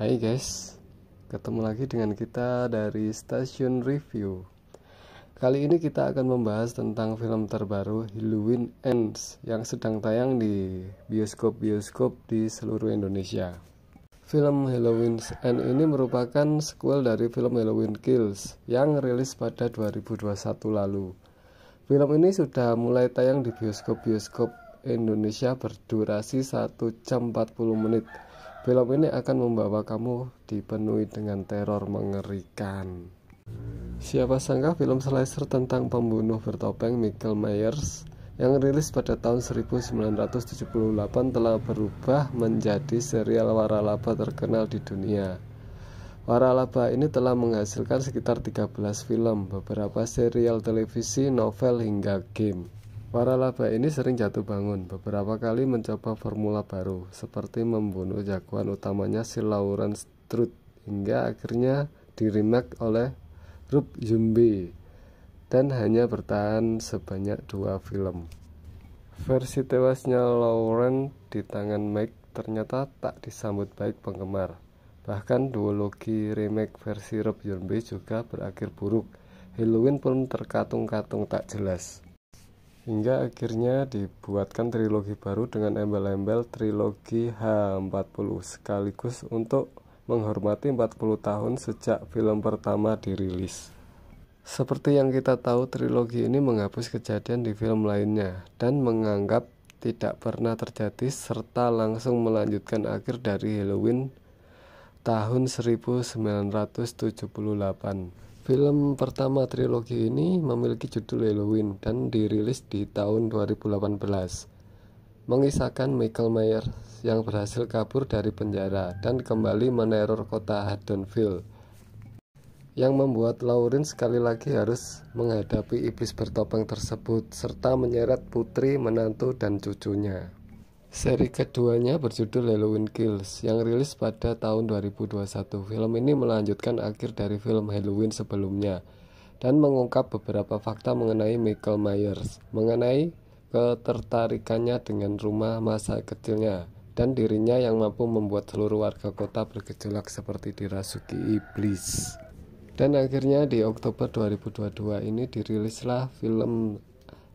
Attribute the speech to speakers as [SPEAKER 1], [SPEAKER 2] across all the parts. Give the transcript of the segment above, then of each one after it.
[SPEAKER 1] Hai guys, ketemu lagi dengan kita dari Stasiun Review. Kali ini kita akan membahas tentang film terbaru Halloween Ends yang sedang tayang di bioskop-bioskop di seluruh Indonesia. Film Halloween Ends ini merupakan sequel dari film Halloween Kills yang rilis pada 2021 lalu. Film ini sudah mulai tayang di bioskop-bioskop Indonesia berdurasi 1 jam 40 menit. Film ini akan membawa kamu dipenuhi dengan teror mengerikan. Siapa sangka film slasher tentang pembunuh bertopeng Michael Myers yang rilis pada tahun 1978 telah berubah menjadi serial waralaba terkenal di dunia. Waralaba ini telah menghasilkan sekitar 13 film, beberapa serial televisi, novel, hingga game. Waralaba ini sering jatuh bangun, beberapa kali mencoba formula baru, seperti membunuh jagoan utamanya si Lawrence Strode, hingga akhirnya di-remake oleh Rob Zombie, dan hanya bertahan sebanyak 2 film. Versi tewasnya Lawrence di tangan Mike ternyata tak disambut baik penggemar. Bahkan duologi remake versi Rob Zombie juga berakhir buruk. Halloween pun terkatung-katung tak jelas. Hingga akhirnya dibuatkan trilogi baru dengan embel-embel trilogi H40 sekaligus untuk menghormati 40 tahun sejak film pertama dirilis. Seperti yang kita tahu, trilogi ini menghapus kejadian di film lainnya dan menganggap tidak pernah terjadi serta langsung melanjutkan akhir dari Halloween tahun 1978. Film pertama trilogi ini memiliki judul Halloween dan dirilis di tahun 2018, mengisahkan Michael Myers yang berhasil kabur dari penjara dan kembali meneror kota Haddonfield, yang membuat Lauren sekali lagi harus menghadapi iblis bertopeng tersebut serta menyeret putri, menantu, dan cucunya. Seri keduanya berjudul Halloween Kills yang rilis pada tahun 2021. Film ini melanjutkan akhir dari film Halloween sebelumnya dan mengungkap beberapa fakta mengenai Michael Myers, mengenai ketertarikannya dengan rumah masa kecilnya dan dirinya yang mampu membuat seluruh warga kota bergejolak seperti dirasuki iblis. Dan akhirnya di Oktober 2022 ini dirilislah film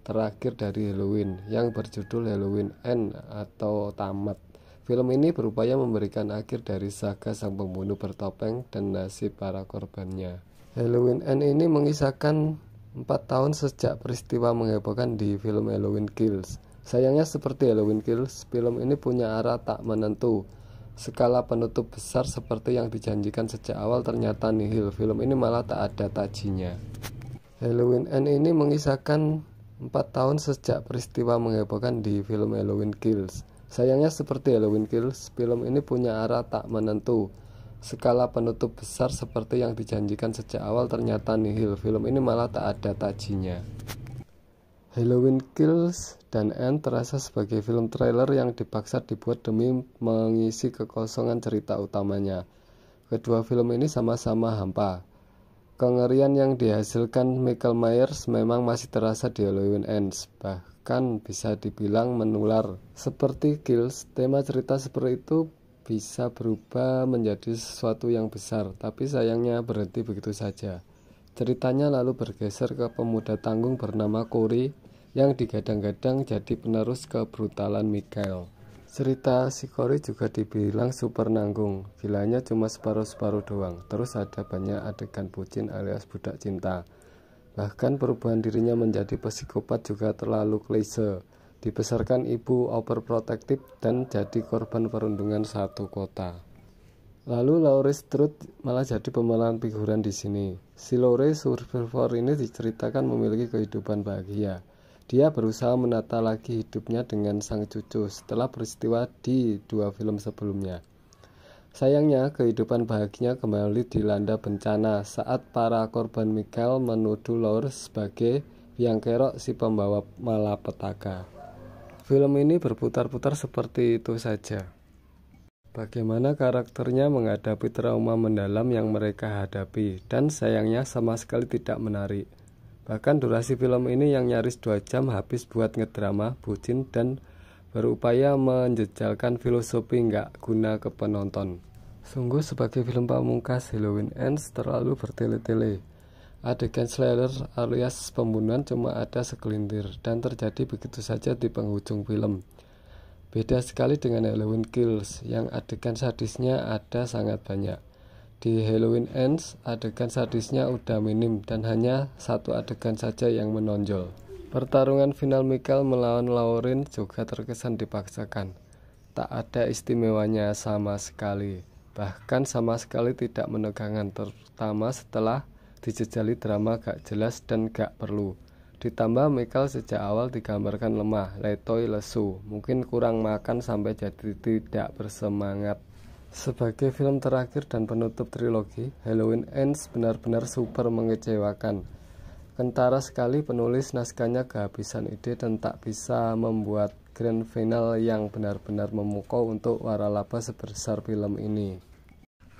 [SPEAKER 1] terakhir dari Halloween yang berjudul Halloween End atau tamat. Film ini berupaya memberikan akhir dari saga sang pembunuh bertopeng dan nasib para korbannya. Halloween End ini mengisahkan 4 tahun sejak peristiwa menghebohkan di film Halloween Kills. Sayangnya seperti Halloween Kills, film ini punya arah tak menentu. Skala penutup besar seperti yang dijanjikan sejak awal ternyata nihil. Film ini malah tak ada tajinya. Halloween End ini mengisahkan 4 tahun sejak peristiwa menghebohkan di film Halloween Kills. Sayangnya seperti Halloween Kills, film ini punya arah tak menentu. Skala penutup besar seperti yang dijanjikan sejak awal ternyata nihil. Film ini malah tak ada tajinya. Halloween Kills dan End terasa sebagai film trailer yang dipaksa dibuat demi mengisi kekosongan cerita utamanya. Kedua film ini sama-sama hampa. Kengerian yang dihasilkan Michael Myers memang masih terasa di Halloween Ends, bahkan bisa dibilang menular. Seperti Kills, tema cerita seperti itu bisa berubah menjadi sesuatu yang besar, tapi sayangnya berhenti begitu saja. Ceritanya lalu bergeser ke pemuda tanggung bernama Corey yang digadang-gadang jadi penerus kebrutalan Michael. Cerita si Corey juga dibilang super nanggung, gilanya cuma separuh-separuh doang. Terus ada banyak adegan bucin alias budak cinta. Bahkan perubahan dirinya menjadi psikopat juga terlalu klise. Dibesarkan ibu overprotective dan jadi korban perundungan satu kota. Lalu Lawrence Strode malah jadi pemeran figuran di sini. Si Lawrence survivor ini diceritakan memiliki kehidupan bahagia. Dia berusaha menata lagi hidupnya dengan sang cucu setelah peristiwa di 2 film sebelumnya. Sayangnya, kehidupan bahagianya kembali dilanda bencana saat para korban Michael menuduh Lawrence sebagai biang kerok si pembawa malapetaka. Film ini berputar-putar seperti itu saja. Bagaimana karakternya menghadapi trauma mendalam yang mereka hadapi, dan sayangnya sama sekali tidak menarik. Bahkan durasi film ini yang nyaris 2 jam habis buat ngedrama, bucin, dan berupaya menjejalkan filosofi nggak guna ke penonton. Sungguh sebagai film pamungkas, Halloween Ends terlalu bertele-tele. Adegan Slayer alias pembunuhan cuma ada segelintir dan terjadi begitu saja di penghujung film. Beda sekali dengan Halloween Kills yang adegan sadisnya ada sangat banyak. Di Halloween Ends, adegan sadisnya udah minim dan hanya satu adegan saja yang menonjol. Pertarungan final Michael melawan Lauren juga terkesan dipaksakan. Tak ada istimewanya sama sekali, bahkan sama sekali tidak menegangkan, terutama setelah dijejali drama gak jelas dan gak perlu. Ditambah Michael sejak awal digambarkan lemah, letoy, lesu, mungkin kurang makan sampai jadi tidak bersemangat. Sebagai film terakhir dan penutup trilogi, Halloween Ends benar-benar super mengecewakan. Kentara sekali penulis naskahnya kehabisan ide dan tak bisa membuat grand final yang benar-benar memukau untuk waralaba sebesar film ini.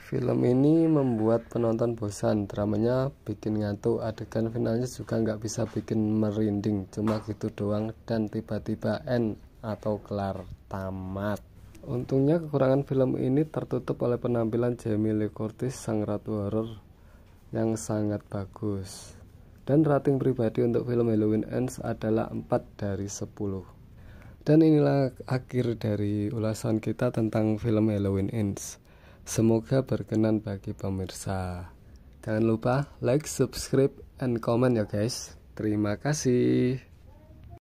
[SPEAKER 1] Film ini membuat penonton bosan, dramanya bikin ngantuk, adegan finalnya juga nggak bisa bikin merinding, cuma gitu doang dan tiba-tiba end atau kelar tamat. Untungnya kekurangan film ini tertutup oleh penampilan Jamie Lee Curtis sang ratu horor yang sangat bagus. Dan rating pribadi untuk film Halloween Ends adalah 4 dari 10. Dan inilah akhir dari ulasan kita tentang film Halloween Ends. Semoga berkenan bagi pemirsa. Jangan lupa like, subscribe, and comment ya guys. Terima kasih.